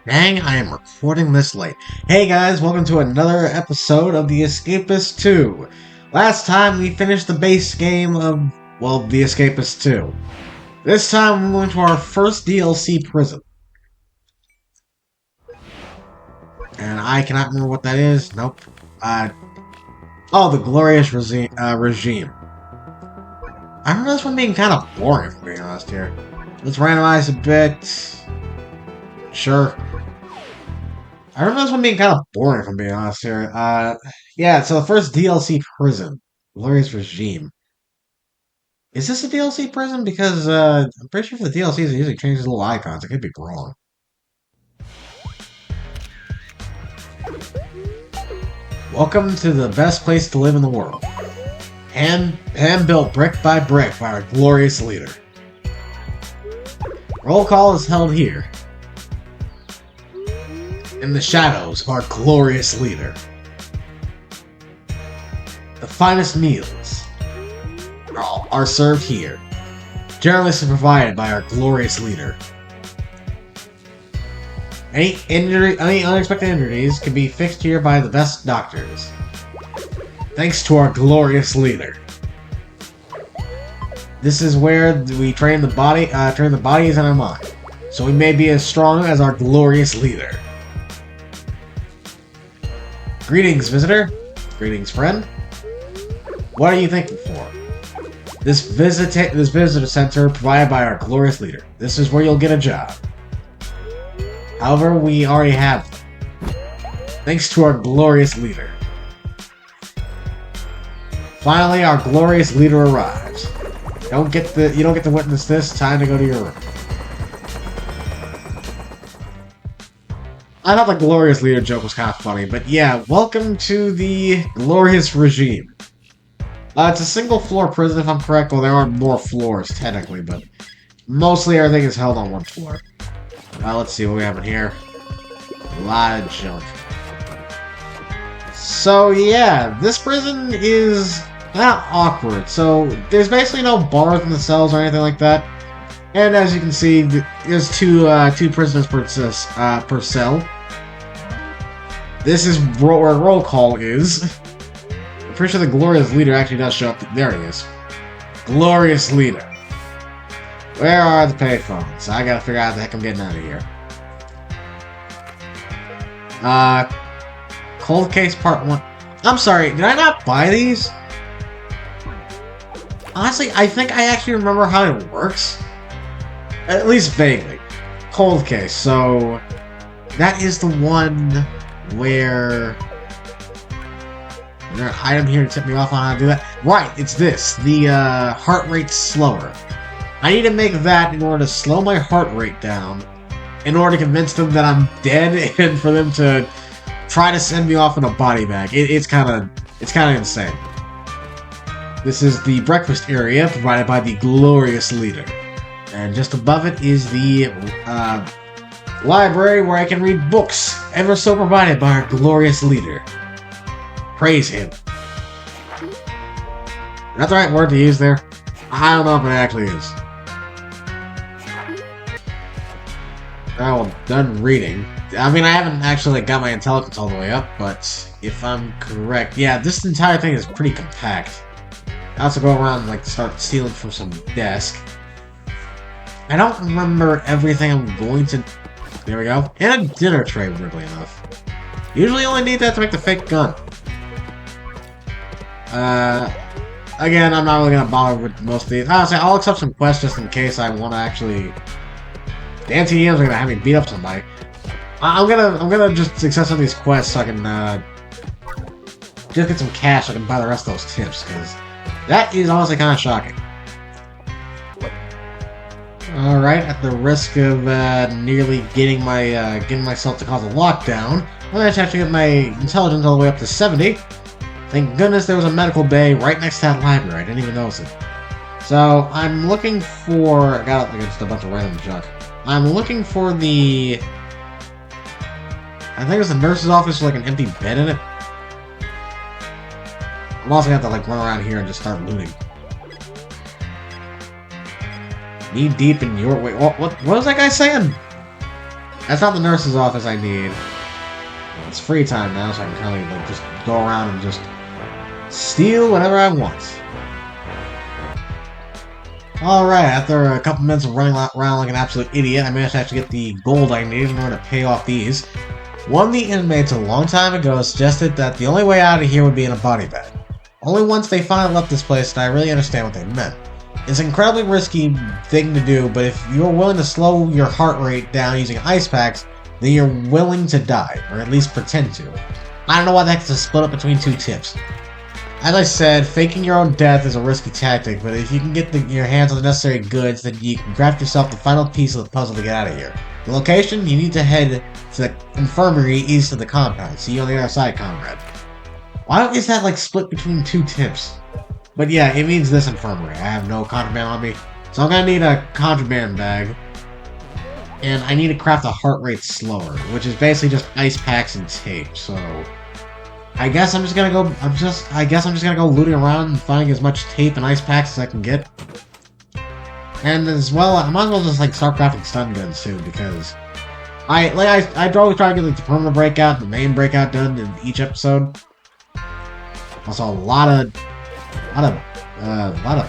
Dang, I am recording this late. Hey guys, welcome to another episode of the Escapists 2. Last time we finished the base game of, well, the Escapists 2. This time we went to our first DLC prison. And I cannot remember what that is. Nope. Oh, the Glorious Regime. I remember this one being kind of boring, if I'm being honest here. Let's randomize a bit. Sure. I remember this one being kind of boring, if I'm being honest here. Yeah, so the first DLC prison. Glorious Regime. Is this a DLC prison? Because, I'm pretty sure for the DLCs it usually changes little icons. I could be wrong. Welcome to the best place to live in the world. Hand-built brick by our glorious leader. Roll call is held here. In the shadows of our glorious leader. The finest meals are served here, generously provided by our glorious leader. Any unexpected injuries can be fixed here by the best doctors, thanks to our glorious leader. This is where we train the bodies and our mind, so we may be as strong as our glorious leader. Greetings, visitor. Greetings, friend. What are you thankful for? This visitor center provided by our glorious leader. This is where you'll get a job. However, we already have them, thanks to our glorious leader. Finally, our glorious leader arrives. You don't get to witness this. Time to go to your room. I thought the glorious leader joke was kind of funny, but yeah, welcome to the glorious regime. It's a single floor prison, if I'm correct. Well, there are more floors, technically, but mostly everything is held on one floor. Let's see what we have in here. A lot of junk. So yeah, this prison is not awkward. So there's basically no bars in the cells or anything like that. And as you can see, there's two prisoners per cell. This is where roll call is. I'm pretty sure the glorious leader actually does show up. There he is. Glorious leader. Where are the payphones? I gotta figure out how the heck I'm getting out of here. Cold case part 1. I'm sorry, did I not buy these? Honestly, I think I actually remember how it works. At least vaguely. Cold case, so that is the one where is there an item here to tip me off on how to do that? Right, it's this. The heart rate slower. I need to make that in order to slow my heart rate down, in order to convince them that I'm dead, and for them to try to send me off in a body bag. It's kind of insane. This is the breakfast area provided by the glorious leader, and just above it is the library where I can read books, ever so provided by our glorious leader. Praise him. Is that the right word to use there? I don't know if it actually is. Well, done reading. I mean, I haven't actually got my intelligence all the way up, but if I'm correct, yeah, this entire thing is pretty compact. I also go around and start stealing from some desk. I don't remember everything I'm going to. There we go. And a dinner tray, weirdly enough. Usually only need that to make the fake gun. Again, I'm not really gonna bother with most of these. Honestly, I'll accept some quests just in case I want to actually. The NTDMs are gonna have me beat up somebody. I'm gonna just accept some of these quests so I can just get some cash so I can buy the rest of those tips, because that is honestly kind of shocking. All right, at the risk of nearly getting myself to cause a lockdown, I'm gonna actually get my intelligence all the way up to 70. Thank goodness there was a medical bay right next to that library. I didn't even notice it. So I'm looking for. I got just a bunch of random junk. I'm looking for the. I think it's the nurse's office with an empty bed in it. I'm also gonna have to run around here and just start looting. Knee deep in your way. What was that guy saying? That's not the nurse's office I need. It's free time now, so I can kind of like just go around and just steal whatever I want. Alright, after a couple minutes of running around like an absolute idiot, I managed to actually get the gold I needed in order to pay off these. One of the inmates a long time ago suggested that the only way out of here would be in a body bag. Only once they finally left this place did I really understand what they meant. It's an incredibly risky thing to do, but if you're willing to slow your heart rate down using ice packs, then you're willing to die, or at least pretend to. I don't know why the heck it's split up between two tips. As I said, faking your own death is a risky tactic, but if you can get your hands on the necessary goods, then you can craft yourself the final piece of the puzzle to get out of here. The location? You need to head to the infirmary east of the compound. See you on the other side, comrade. Why is that like split between two tips? But yeah, it means this infirmary. I have no contraband on me, so I'm gonna need a contraband bag. And I need to craft a heart rate slower, which is basically just ice packs and tape, so I guess I'm just gonna go looting around and finding as much tape and ice packs as I can get. And as well, I might as well just like start crafting stun guns too, because I always try to get like, the permanent breakout, the main breakout done in each episode. Also, a lot of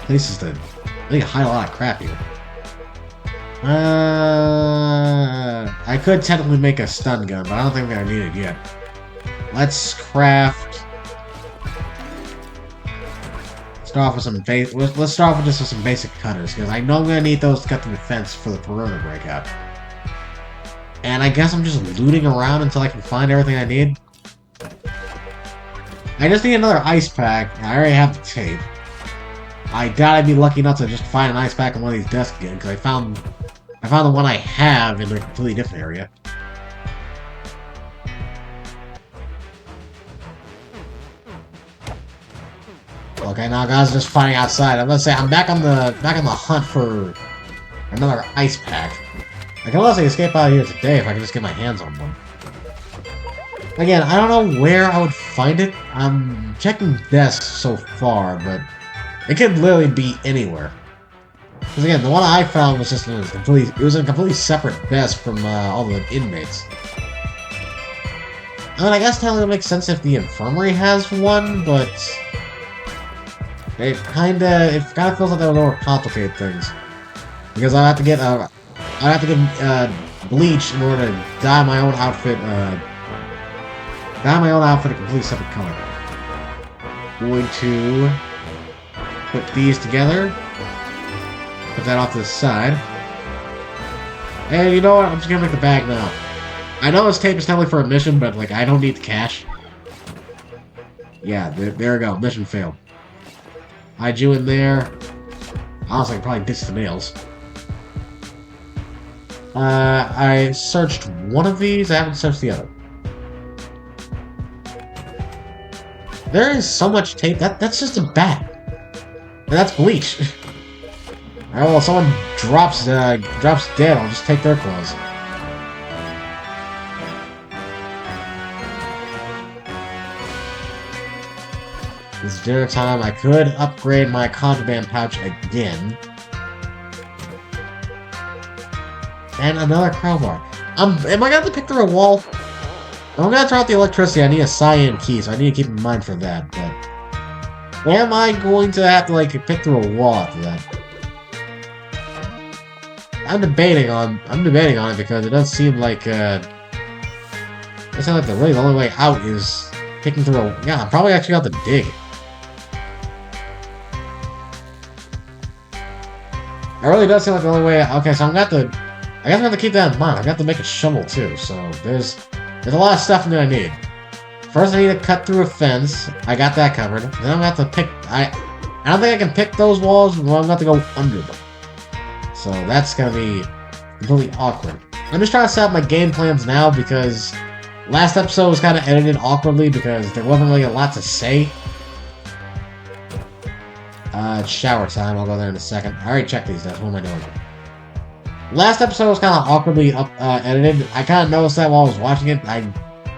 places to really hide a lot of crap here. I could technically make a stun gun, but I don't think I'm gonna need it yet. Let's start off with some let's start off with just some basic cutters, because I know I'm gonna need those to cut through the fence for the perimeter breakout. And I guess I'm just looting around until I can find everything I need. I just need another ice pack. I already have the tape. I doubt I'd be lucky enough to just find an ice pack on one of these desks again, because I found the one I have in a completely different area. Okay, now guys, just fighting outside. I'm gonna say I'm back on the hunt for another ice pack. I can honestly escape out of here today if I can just get my hands on one. Again, I don't know where I would find it. I'm checking desks so far, but it could literally be anywhere. Because again, the one I found was just it was a completely separate desk from all the inmates. I mean, I guess technically it makes sense if the infirmary has one, but it kind of feels like that would overcomplicate things. Because I'd have to get bleach in order to dye my own outfit. A completely separate color. Going to put these together. Put that off to the side. And you know what? I'm just gonna make the bag now. I know this tape is technically for a mission, but like I don't need the cash. Yeah, there we go. Mission failed. Hide you in there. Honestly, I can probably ditch the nails. I searched one of these. I haven't searched the other. There is so much tape. That's just a bat. And that's bleach. Alright, well, if someone drops dead, I'll just take their clothes. It's dinner time. I could upgrade my contraband pouch again. And another crowbar. Am I gonna have to pick through a wall? If I'm gonna turn off the electricity, I need a cyan key, so I need to keep in mind for that, but am I going to have to, like, pick through a wall after that? I'm debating on it because it does seem like, the only way out is picking through a... Yeah, I'm probably actually going to have to dig. It really does seem like the only way... Okay, so I'm going to have to... I guess I'm going to keep that in mind. I'm going to have to make a shovel, too, so there's a lot of stuff I'm going to need. First, I need to cut through a fence. I got that covered. Then I'm going to have to pick... I don't think I can pick those walls, but I'm going to have to go under them. So that's going to be completely awkward. I'm just trying to set up my game plans now because last episode was kind of edited awkwardly because there wasn't really a lot to say. It's shower time. I'll go there in a second. I already checked these guys. What am I doing? Last episode was kind of awkwardly edited. I kind of noticed that while I was watching it. I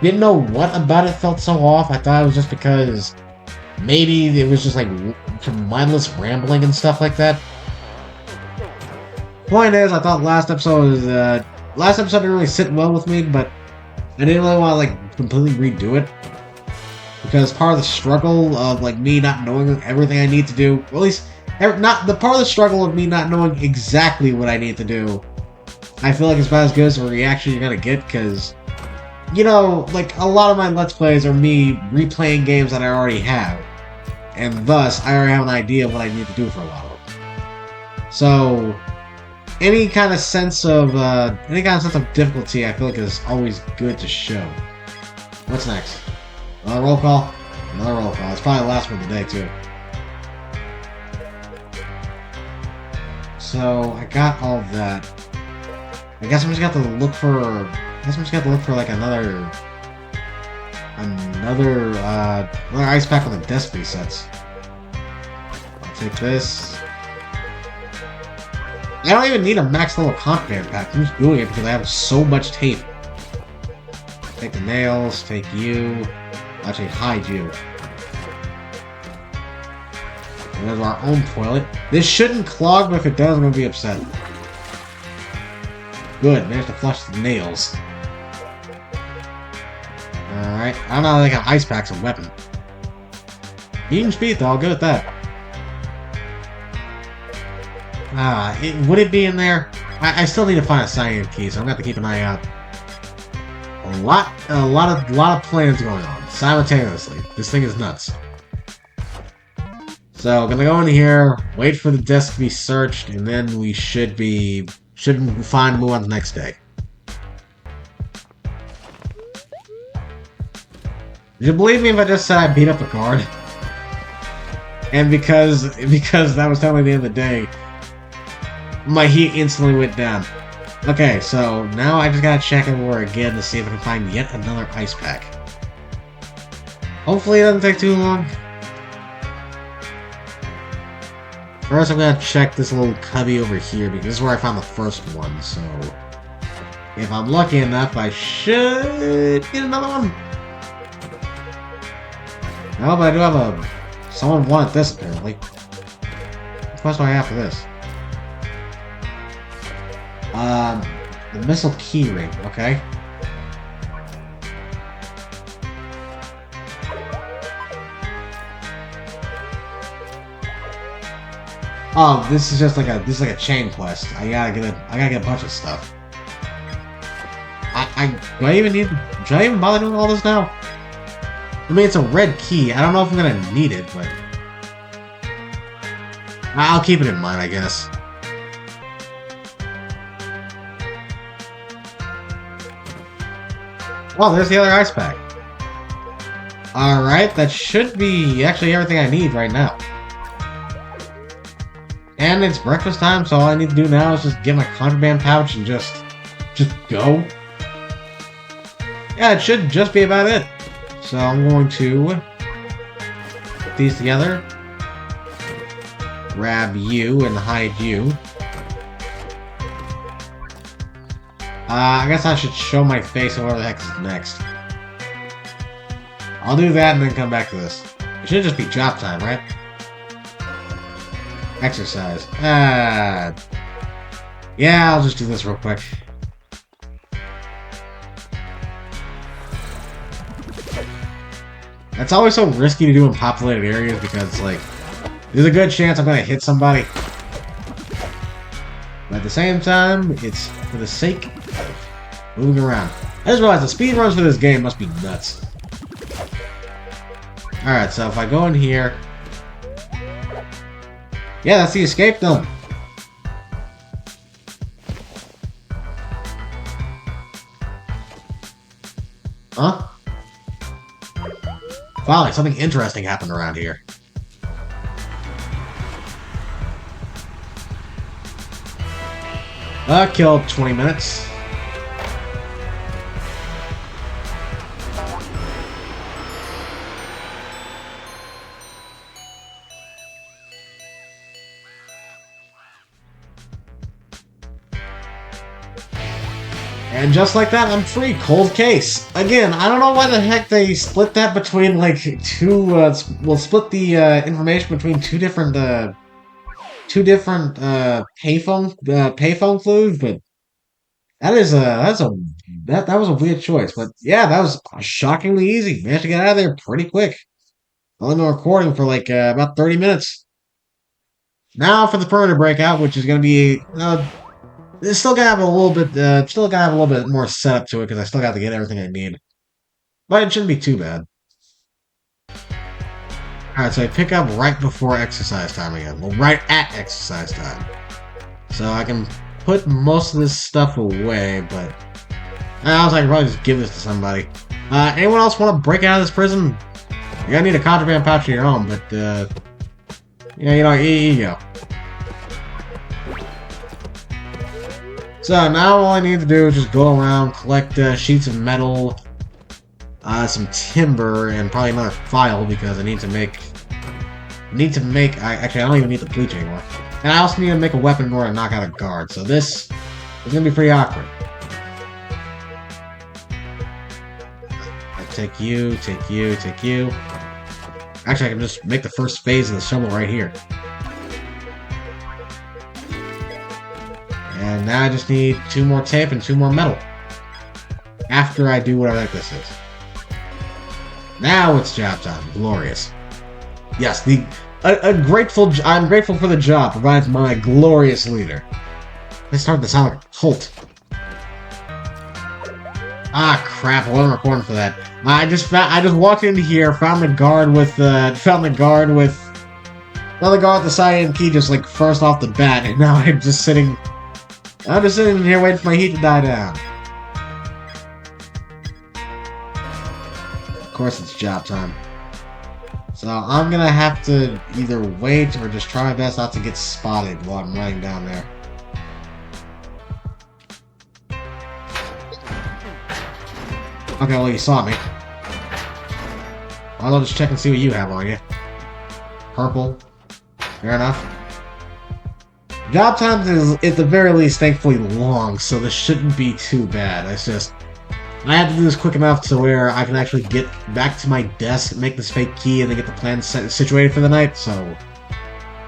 didn't know what about it felt so off. I thought it was just because maybe it was just like mindless rambling and stuff like that. Point is, I thought last episode was last episode didn't really sit well with me, but I didn't really want to like completely redo it because part of the struggle of like me not knowing everything I need to do, or at least not the part of the struggle of me not knowing exactly what I need to do. I feel like it's about as good as a reaction you're gonna get because, you know, like a lot of my Let's Plays are me replaying games that I already have, and thus I already have an idea of what I need to do for a lot of them. So any kind of sense of difficulty, I feel like is always good to show. What's next? Another roll call? Another roll call. It's probably the last one today, too. So, I got all of that. I guess I'm just gonna have to look for... like, another ice pack when the desk resets. I'll take this. I don't even need a max level contraband pack. I'm just doing it because I have so much tape. Take the nails, take you. Actually, hide you. And there's our own toilet. This shouldn't clog, but if it does, I'm gonna be upset. Good, managed to flush the nails. Alright, I don't know how they got ice packs a weapon. Medium speed though, I'll go with that. Would it be in there? I still need to find a cyanide key, so I'm gonna have to keep an eye out. A lot of plans going on simultaneously. This thing is nuts. So, gonna go in here, wait for the desk to be searched, and then we should find move on the next day. Would you believe me if I just said I beat up a guard? And because that was telling me the end of the day, my heat instantly went down. Okay, so now I just gotta check everywhere again to see if I can find yet another ice pack. Hopefully it doesn't take too long. First I'm gonna check this little cubby over here because this is where I found the first one, so... if I'm lucky enough, I should get another one. No, but I do have a... someone wanted this apparently. What quest do I have for this? The missile key ring, okay. Oh, this is just like a chain quest. I gotta get a bunch of stuff. Do I even bother doing all this now? I mean, it's a red key. I don't know if I'm gonna need it, but I'll keep it in mind, I guess. Well, there's the other ice pack. Alright, that should be actually everything I need right now. And it's breakfast time, so all I need to do now is just get my contraband pouch and just go. Yeah, it should just be about it. So I'm going to put these together. Grab you and hide you. I guess I should show my face and whatever the heck is next. I'll do that and then come back to this. It should just be job time, right? Exercise. Yeah, I'll just do this real quick. That's always so risky to do in populated areas because, like, there's a good chance I'm gonna hit somebody. But at the same time, it's for the sake of moving around. I just realized the speedruns for this game must be nuts. Alright, so if I go in here... yeah, that's the escape done. Huh? Finally, something interesting happened around here. Killed 20 minutes. And just like that, I'm free. Cold case. Again, I don't know why the heck they split that between, like, two, split the, information between two different payphone clues, but that was a weird choice, but yeah, that was shockingly easy. Managed to get out of there pretty quick. Only been recording for like about 30 minutes. Now for the perimeter breakout, which is going to be it's still gonna have a little bit more setup to it because I still got to get everything I need, but it shouldn't be too bad. All right, so I pick up right before exercise time again. Well, right at exercise time, so I can put most of this stuff away, but. I was like, probably just give this to somebody. Anyone else want to break out of this prison? You're gonna need a contraband pouch of your own, but, yeah, here you go. So now all I need to do is just go around, collect sheets of metal, some timber, and probably another file because I need to make. Actually, I don't even need the bleach anymore, and I also need to make a weapon in order to knock out a guard. So this is gonna be pretty awkward. Take you. Actually, I can just make the first phase of the shovel right here. And now I just need 2 more tape and 2 more metal. After I do whatever this is. Now it's job time. Glorious. Yes, I'm grateful for the job provided by my glorious leader. They started to sound like a cult. Ah, crap! I wasn't recording for that. I just walked into here, found the guard with the cyan key just like first off the bat, and now I'm just sitting here waiting for my heat to die down. Of course, it's job time. So I'm gonna have to either wait or just try my best not to get spotted while I'm running down there. Okay, well, you saw me. I'll just check and see what you have on you. Purple. Fair enough. Job times is, at the very least, thankfully long, so this shouldn't be too bad. It's just, I have to do this quick enough to where I can actually get back to my desk, make this fake key, and then get the plan situated for the night, so...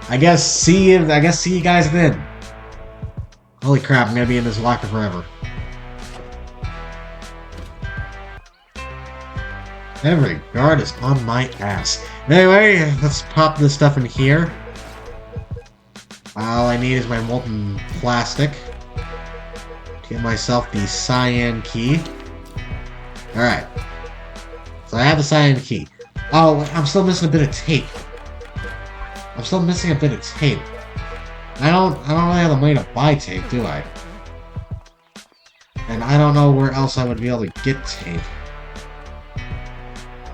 I guess see you guys then. Holy crap, I'm gonna be in this locker forever. Every guard is on my ass. Anyway, let's pop this stuff in here. All I need is my molten plastic. Get myself the cyan key. Alright. So I have the cyan key. Oh, I'm still missing a bit of tape. I don't really have the money to buy tape, do I? And I don't know where else I would be able to get tape.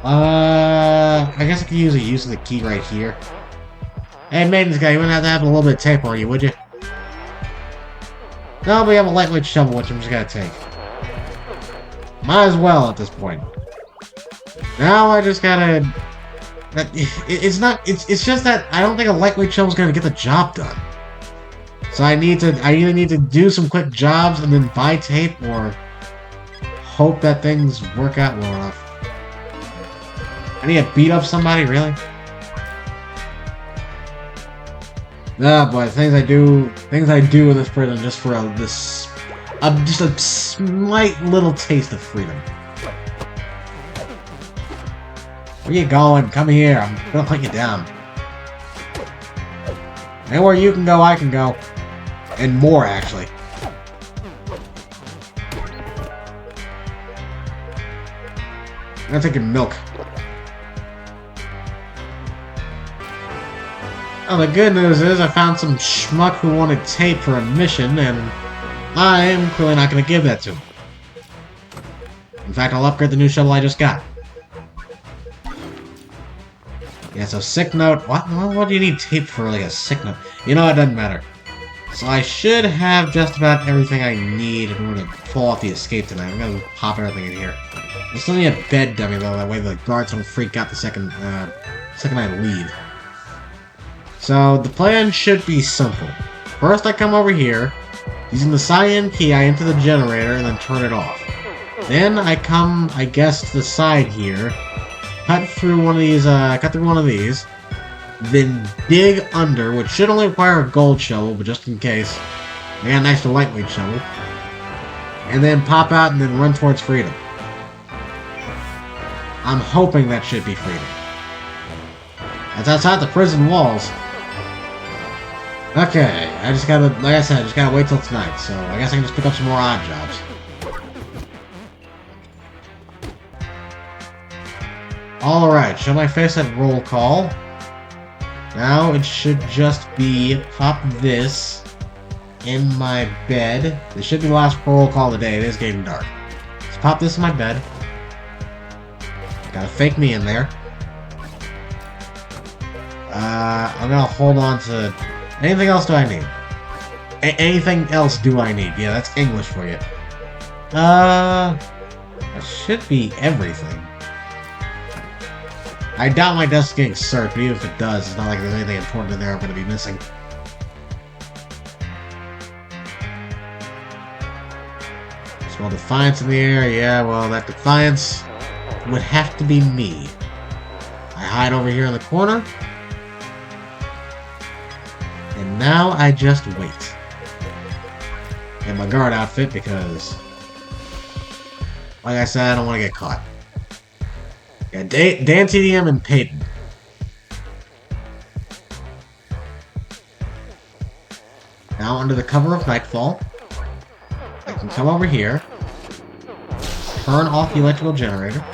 I guess I could use the key right here. Hey, maintenance guy, you wouldn't have to have a little bit of tape on you, would you? No, we have a lightweight shovel, which I'm just gonna take. Might as well at this point. Now I just gotta... It's just that I don't think a lightweight shovel's gonna get the job done. So I either need to do some quick jobs and then buy tape, or hope that things work out well enough. I need to beat up somebody, really? Ah, boy, things I do in this prison just for just a slight little taste of freedom. Where you going? Come here. I'm gonna hunt you down. Anywhere you can go, I can go. And more, actually. I'm gonna take your milk. Oh, the good news is I found some schmuck who wanted tape for a mission, and I'm clearly not going to give that to him. In fact, I'll upgrade the new shovel I just got. Yeah, so sick note. What do you need tape for, like a sick note? You know, it doesn't matter. So I should have just about everything I need in order to pull off the escape tonight. I'm going to pop everything in here. I still need a bed dummy, though, that way the guards don't freak out the second I leave. So, the plan should be simple. First, I come over here, using the cyan key, I enter the generator, and then turn it off. Then, I come, I guess, to the side here, cut through one of these, then dig under, which should only require a gold shovel, but just in case, I got an extra lightweight shovel. and then pop out and then run towards freedom. I'm hoping that should be freedom. It's outside the prison walls. Okay, I just gotta, like I said, I just gotta wait till tonight, so I guess I can just pick up some more odd jobs. Alright, show my face at roll call. Now it should just be pop this in my bed. This should be the last roll call of the day. It is getting dark. Let's pop this in my bed. Gotta fake me in there. I'm gonna hold on to... Anything else do I need? Anything else do I need? Yeah, that's English for you. That should be everything. I doubt my desk is getting searched, but even if it does, it's not like there's anything important in there I'm gonna be missing. Smell defiance in the air. Yeah, well, that defiance would have to be me. I hide over here in the corner. And now I just wait. Get my guard outfit because, like I said, I don't want to get caught. Yeah, Dan TDM and Peyton. Now under the cover of nightfall, I can come over here, turn off the electrical generator.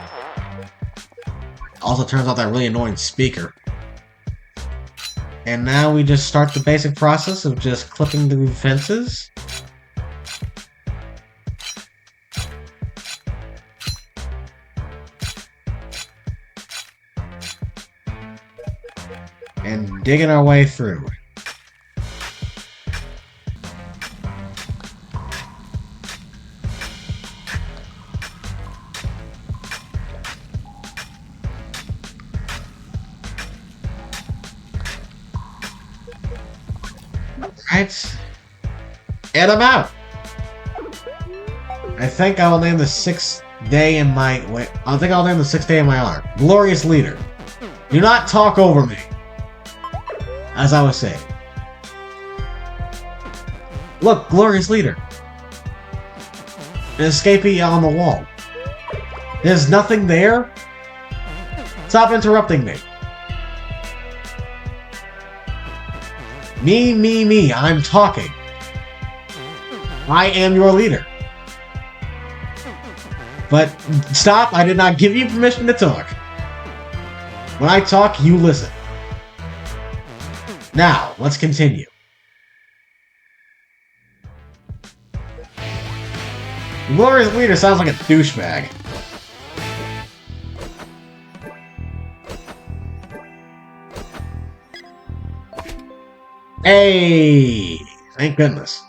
Also turns off that really annoying speaker. And now we just start the basic process of just clipping the fences. And digging our way through. Right. And I'm out. I think I will name the 6th day in my... Wait, I think I'll name the 6th day in my honor. Glorious Leader. Do not talk over me. As I was saying. Look, Glorious Leader. An escapee on the wall. There's nothing there? Stop interrupting me. Me, I'm talking. I am your leader. But stop, I did not give you permission to talk. When I talk, you listen. Now, let's continue. Glorious Leader sounds like a douchebag. Hey! Thank goodness.